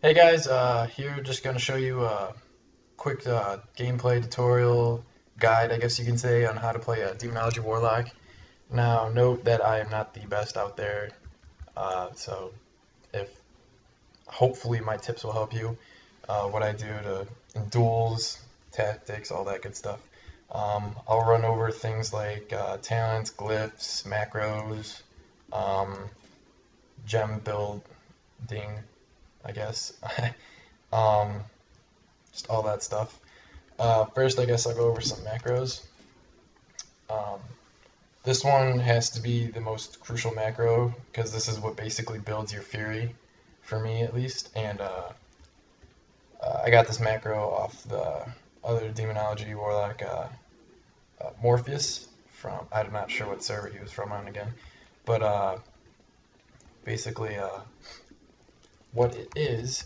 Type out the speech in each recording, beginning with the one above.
Hey guys, here just going to show you a quick gameplay tutorial guide, I guess you can say, on how to play a Demonology Warlock. Now, note that I am not the best out there, so if hopefully my tips will help you. What I do in duels, tactics, all that good stuff. I'll run over things like talents, glyphs, macros, um, gem building, I guess. um, just all that stuff. First, I guess I'll go over some macros. Um, this one has to be the most crucial macro because this is what basically builds your fury, for me at least. And I got this macro off the other Demonology Warlock, Morpheus, from, I'm not sure what server he was from on again. But basically, what it is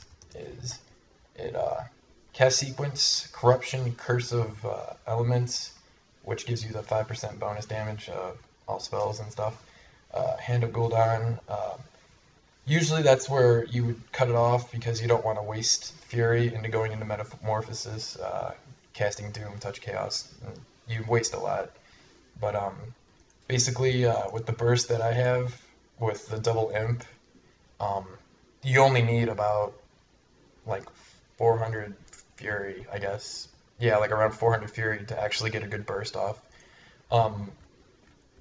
it cast sequence, corruption, curse of elements, which gives you the 5% bonus damage of all spells and stuff. Hand of Gul'dan. Usually that's where you would cut it off because you don't want to waste fury into going into Metamorphosis, casting Doom, Touch Chaos. You waste a lot. But basically, with the burst that I have, with the double imp, you only need about like 400 fury, I guess. Yeah, like around 400 fury to actually get a good burst off.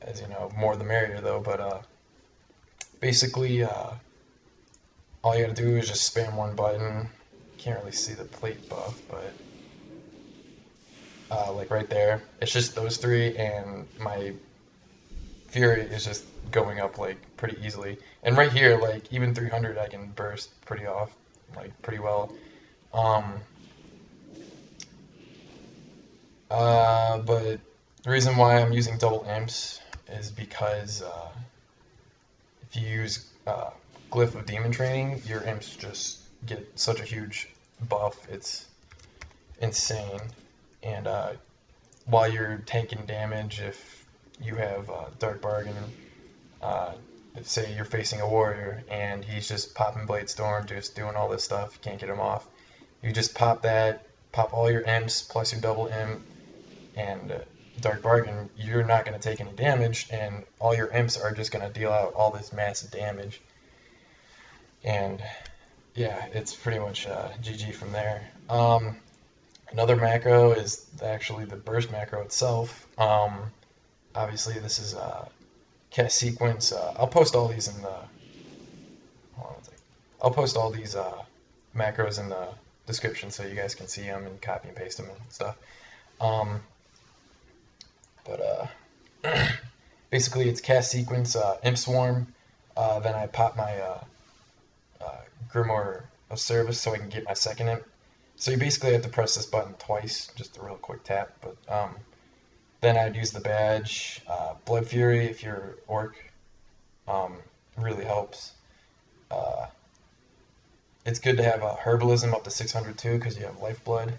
As you know, more the merrier though. But basically, all you gotta do is just spam one button. Can't really see the plate buff, but like right there, it's just those three, and my fury is just going up like pretty easily. And right here, like even 300, I can burst pretty well. Um, but the reason why I'm using double imps is because if you use Glyph of Demon Training, your imps just get such a huge buff. It's insane. And while you're taking damage, if you have Dark Bargain, if say you're facing a warrior and he's just popping Blade Storm, just doing all this stuff, you can't get him off. You just pop that, pop all your imps plus your double imp, and Dark Bargain, you're not going to take any damage, and all your imps are just going to deal out all this massive damage. And yeah, it's pretty much GG from there. Another macro is actually the burst macro itself. Obviously, this is cast sequence. I'll post all these in the. Hold on a second. I'll post all these macros in the description so you guys can see them and copy and paste them and stuff. But basically, it's cast sequence, imp swarm. Then I pop my grimoire of service so I can get my second imp. So you basically have to press this button twice, just a real quick tap. But then I'd use the badge, Blood Fury if you're orc, really helps. It's good to have Herbalism up to 600 too because you have Lifeblood,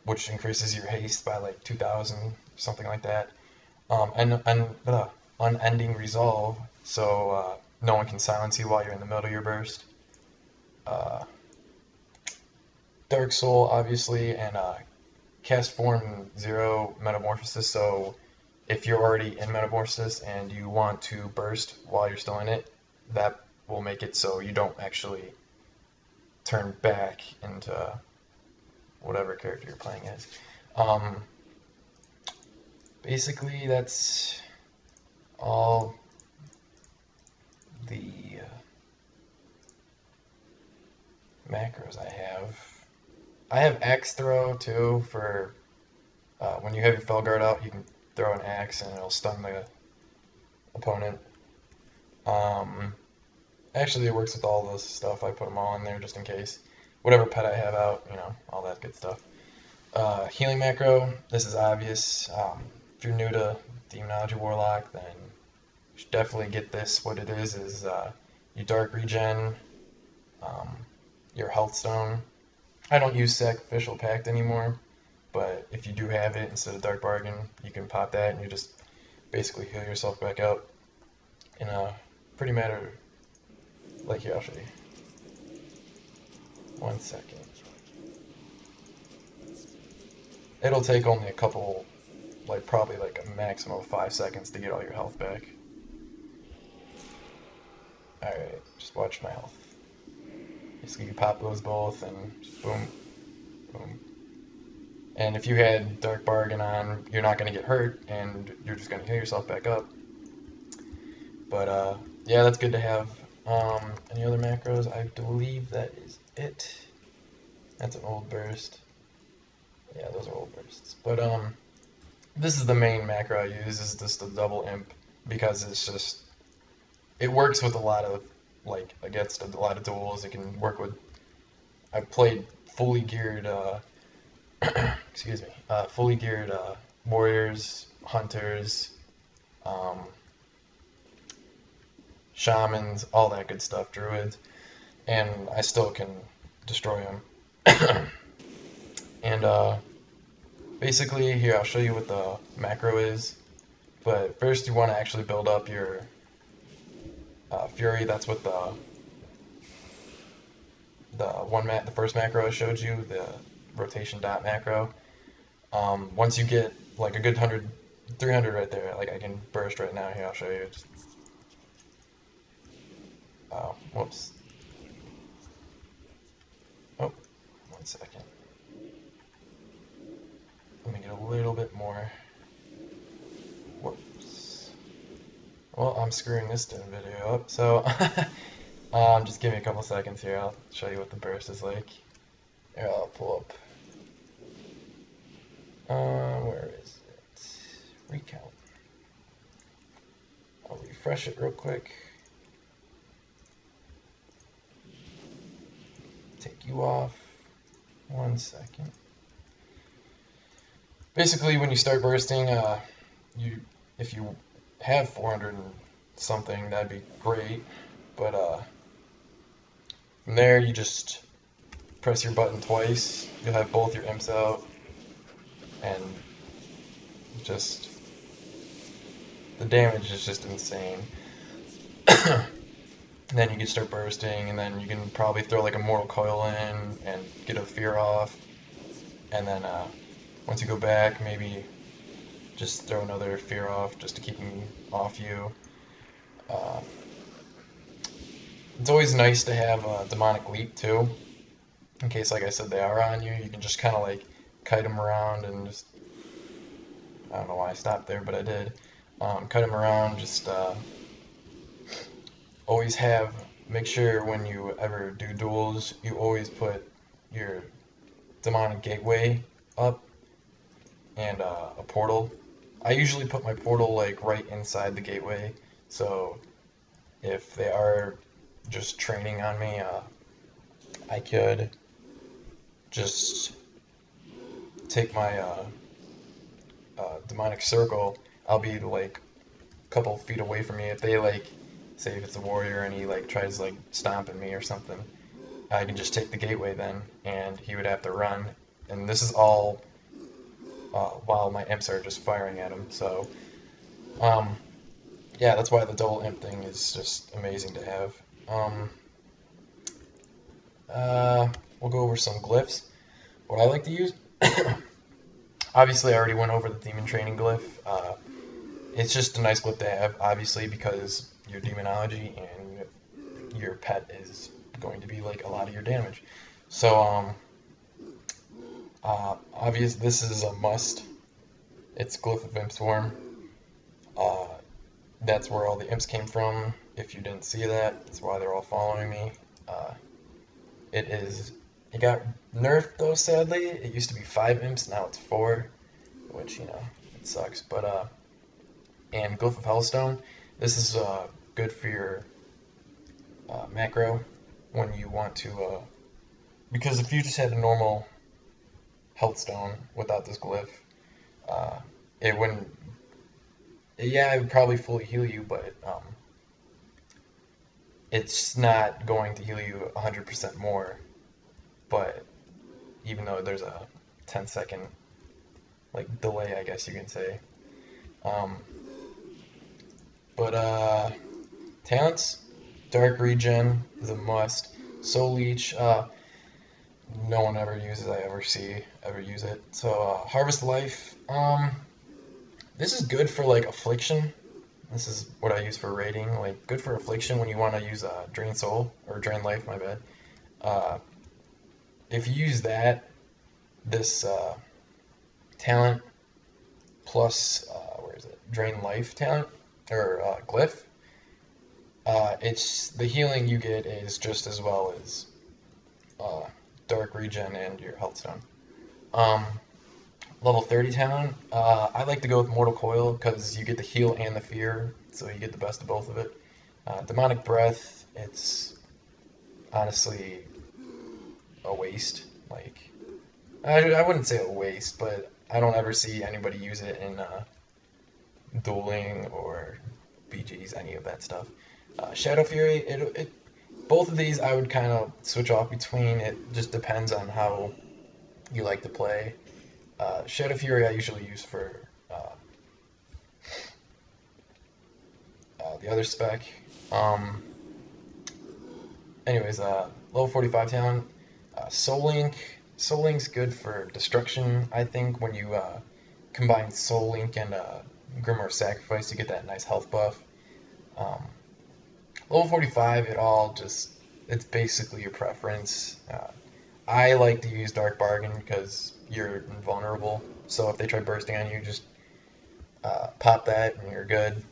which increases your haste by like 2,000, something like that. And Unending Resolve, so no one can silence you while you're in the middle of your burst. Dark Soul, obviously, and cast form 0 Metamorphosis, so if you're already in Metamorphosis and you want to burst while you're still in it, that will make it so you don't actually turn back into whatever character you're playing as. Basically, that's all the macros I have. I have axe throw too for when you have your Felguard out, you can throw an axe and it'll stun the opponent. Actually, it works with all this stuff. I put them all in there just in case. Whatever pet I have out, you know, all that good stuff. Healing macro, this is obvious. If you're new to Demonology Warlock, then you should definitely get this. What it is your Dark Regen, your Healthstone. I don't use Sacrificial Pact anymore, but if you do have it instead of Dark Bargain, you can pop that and you just basically heal yourself back up in a pretty matter. Like here, I'll show you. 1 second. It'll take only a couple, like probably like a maximum of 5 seconds to get all your health back. Alright, just watch my health. Basically, you pop those both and just boom, boom. And if you had Dark Bargain on, you're not going to get hurt, and you're just going to heal yourself back up. But, yeah, that's good to have. Any other macros? I believe that is it. That's an old burst. Yeah, those are old bursts. But, this is the main macro I use, is just the double imp, because it's just, it works with a lot of, like, against a lot of duels. It can work with, I've played fully geared, excuse me, fully geared warriors, hunters, shamans, all that good stuff, druids, and I still can destroy them. And basically, here I'll show you what the macro is. But first, you want to actually build up your fury. That's what the first macro I showed you, the rotation dot macro. Once you get like a good 300 right there, like I can burst right now. Here, I'll show you. Oh, whoops. Oh, 1 second. Let me get a little bit more. Whoops. Well, I'm screwing this video up, so just give me a couple seconds here. I'll show you what the burst is like. Here, I'll pull up. Where is it? Recount. I'll refresh it real quick. Take you off. 1 second. Basically, when you start bursting, if you have 400 and something, that'd be great. But from there, you just press your button twice. You'll have both your imps out, and just the damage is just insane. And then you can start bursting, and then you can probably throw like a mortal coil in and get a fear off, and then once you go back, maybe just throw another fear off just to keep them off you. It's always nice to have a demonic leap too, in case, like I said, they are on you. You can just kind of like kite them around and just, I don't know why I stopped there, but I did. Kite them around, just always make sure when you ever do duels, you always put your demonic gateway up and a portal. I usually put my portal like right inside the gateway, so if they are just training on me, I could just take my demonic circle. I'll be like a couple feet away from me. If they like, say if it's a warrior and he like tries like stomping me or something, I can just take the gateway then, and he would have to run. And this is all while my imps are just firing at him. So, yeah, that's why the double imp thing is just amazing to have. We'll go over some glyphs. What I like to use, obviously I already went over the demon training glyph. It's just a nice glyph to have, obviously, because your demonology and your pet is going to be like a lot of your damage. So, obvious, this is a must. It's Glyph of Imp Swarm. That's where all the imps came from. If you didn't see that, that's why they're all following me. It got nerfed though, sadly. It used to be 5 imps, now it's 4, which, you know, it sucks. But, and Glyph of Healthstone, this is good for your macro when you want to, because if you just had a normal Healthstone without this glyph, it wouldn't, yeah, it would probably fully heal you, but it's not going to heal you 100% more. But even though there's a 10-second like delay, I guess you can say. Talents, Dark Regen is a must. Soul Leech, no one ever uses, I ever see ever use it. So Harvest Life, this is good for like Affliction. This is what I use for raiding. Like good for Affliction when you want to use Drain Soul or Drain Life. My bad. Uh, if you use that, this talent plus where is it? Drain Life talent or Glyph. It's the healing you get is just as well as uh, Dark Regen and your Healthstone. Um, Level 30 talent, I like to go with Mortal Coil because you get the heal and the fear, so you get the best of both of it. Demonic Breath, it's honestly a waste. Like, I wouldn't say a waste, but I don't ever see anybody use it in dueling or BGs, any of that stuff. Shadow Fury, both of these I would kind of switch off between. It just depends on how you like to play. Shadow Fury I usually use for the other spec. Anyways, level 45 talent. Soul Link. Soul Link's good for destruction, I think. When you combine Soul Link and Grimoire Sacrifice, you get that nice health buff. Level 45, it's basically your preference. I like to use Dark Bargain because you're invulnerable. So if they try bursting on you, just pop that and you're good.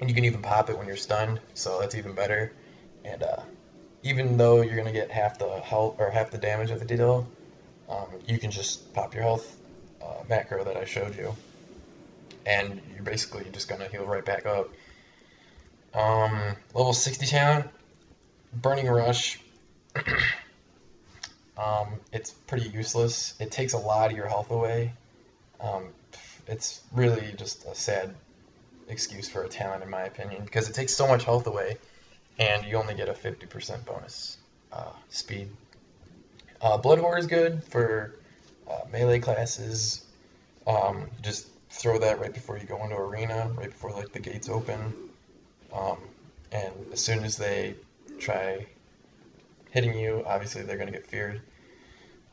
And you can even pop it when you're stunned, so that's even better. And even though you're gonna get half the health or half the damage of the deal, you can just pop your health macro that I showed you, and you're basically just gonna heal right back up. Level 60 talent, Burning Rush. It's pretty useless. It takes a lot of your health away. It's really just a sad excuse for a talent in my opinion, because it takes so much health away and you only get a 50% bonus speed. Blood Whore is good for melee classes. Just throw that right before you go into arena, right before like the gates open. And as soon as they try hitting you, obviously they're going to get feared.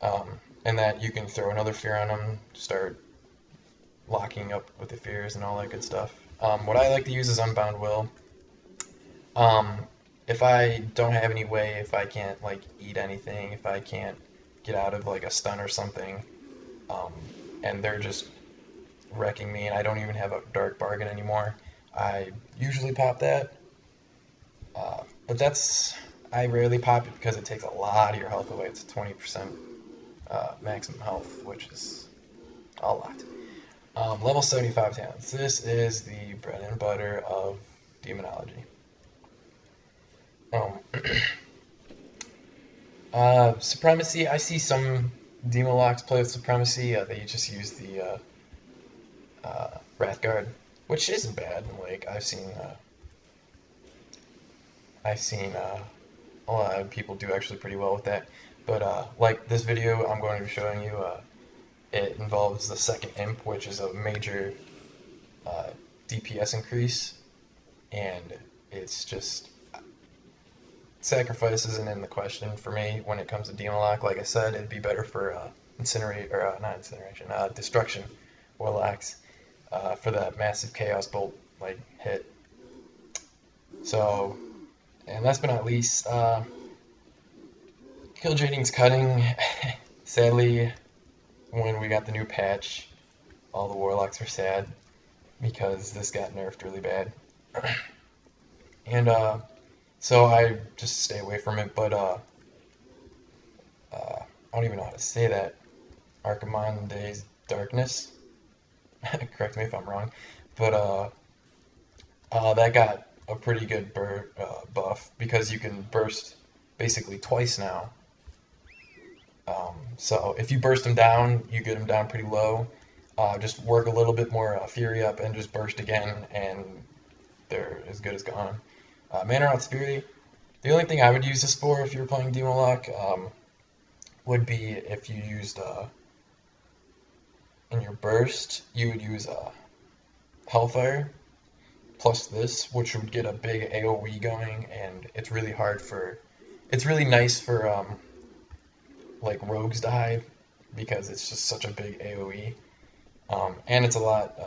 And that you can throw another fear on them, start locking up with the fears and all that good stuff. What I like to use is Unbound Will. If I don't have any way, if I can't like eat anything, if I can't get out of like a stun or something, and they're just wrecking me and I don't even have a Dark Bargain anymore, I usually pop that. But I rarely pop it because it takes a lot of your health away. It's 20% maximum health, which is a lot. Level 75 talents. This is the bread and butter of Demonology. Supremacy. I see some Demolocks play with Supremacy. They just use the Wrathguard, which isn't bad. Like I've seen a lot of people do actually pretty well with that. But like this video I'm going to be showing you, it involves the second imp, which is a major DPS increase, and it's just sacrifice isn't in the question for me when it comes to Demolock. Like I said, it'd be better for Destruction Warlocks for that massive Chaos Bolt like hit. So, and last but not least, kill Jading's Cutting. Sadly, when we got the new patch, all the Warlocks were sad because this got nerfed really bad. And so I just stay away from it, but I don't even know how to say that. Archimonde's Darkness. Correct me if I'm wrong. But that got a pretty good buff because you can burst basically twice now. So if you burst them down, you get them down pretty low. Just work a little bit more Fury up and just burst again, and they're as good as gone. Mana Rot's Fury. The only thing I would use this for if you're playing Demolock would be if you used in your burst, you would use Hellfire plus this, which would get a big AoE going, and it's really nice for like rogues to hide because it's just such a big AoE. And it's a lot,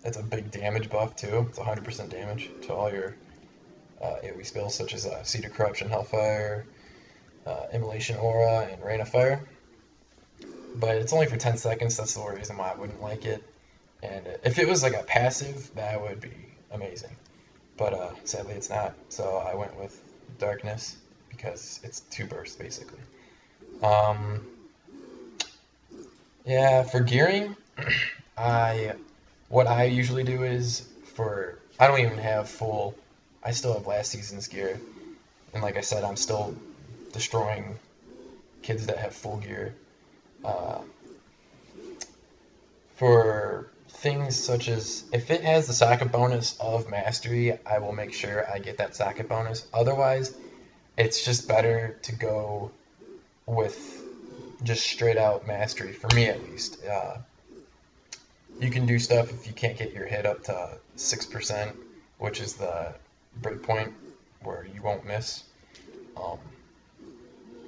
it's a big damage buff too. It's 100% damage to all your AoE spells such as Seed of Corruption, Hellfire, Immolation Aura, and Rain of Fire. But it's only for 10 seconds, that's the only reason why I wouldn't like it. And if it was like a passive, that would be amazing. But sadly it's not, so I went with Darkness because it's 2 bursts basically. Yeah, for gearing, what I usually do is I don't even have full, I still have last season's gear. And like I said, I'm still destroying kids that have full gear. For things such as, if it has the socket bonus of Mastery, I will make sure I get that socket bonus. Otherwise, it's just better to go with just straight out Mastery, for me at least. You can do stuff if you can't get your hit up to 6%, which is the breakpoint where you won't miss.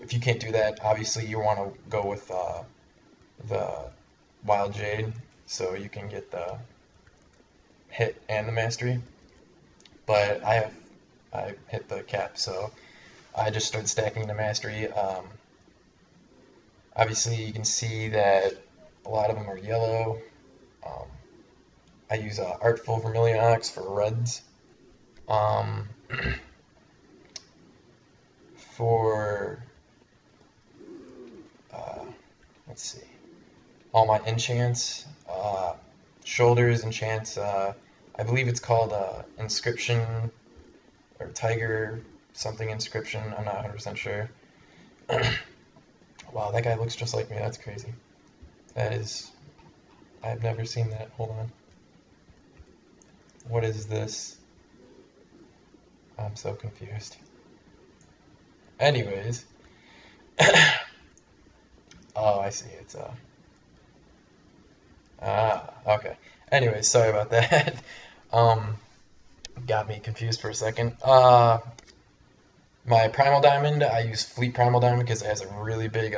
If you can't do that, obviously you want to go with the Wild Jade, so you can get the hit and the Mastery. But I hit the cap, so I just started stacking the Mastery. Obviously you can see that a lot of them are yellow. I use Artful Vermilion Onyx for reds. For let's see, all my enchants, shoulders enchants, I believe it's called Inscription or Tiger something Inscription, I'm not 100% sure. Wow, that guy looks just like me, that's crazy. That is, I've never seen that, hold on. What is this? I'm so confused. Anyways. Oh, I see, it's okay. Anyways, sorry about that. Got me confused for a second. My Primal Diamond, I use Fleet Primal Diamond because it has a really big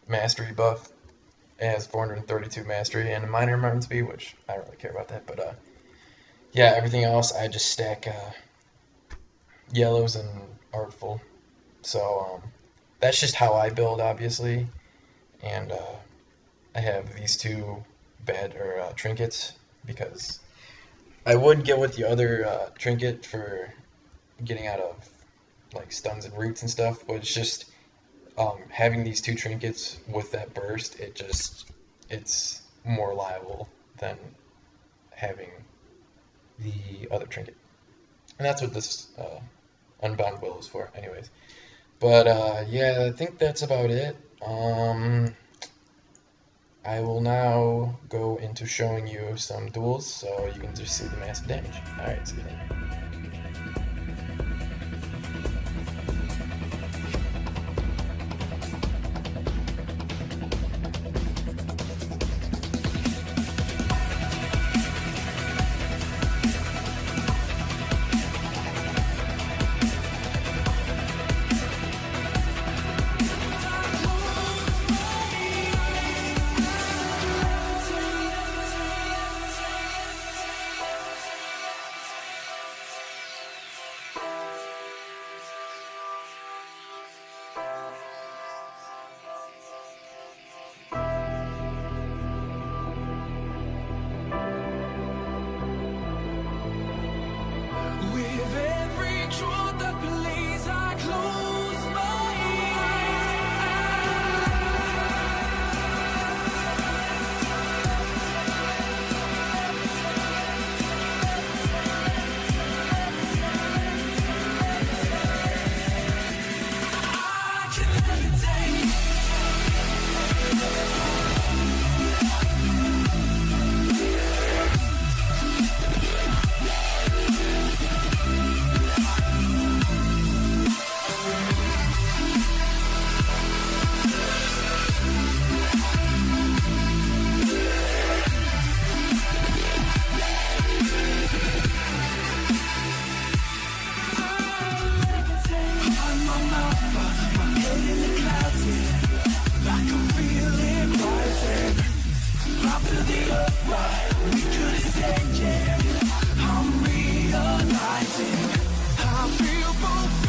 Mastery buff. It has 432 Mastery and a minor movement speed, which I don't really care about that, but yeah, everything else I just stack yellows and Artful. So that's just how I build, obviously. And I have these 2 trinkets because I would get with the other trinket for getting out of like stuns and roots and stuff, but it's just having these 2 trinkets with that burst, it's more reliable than having the other trinket. And that's what this Unbound Will is for, anyways. But yeah, I think that's about it. I will now go into showing you some duels so you can just see the massive damage. Alright, see you then. feel the upright, we couldn't stand, yeah. I'm realizing I feel both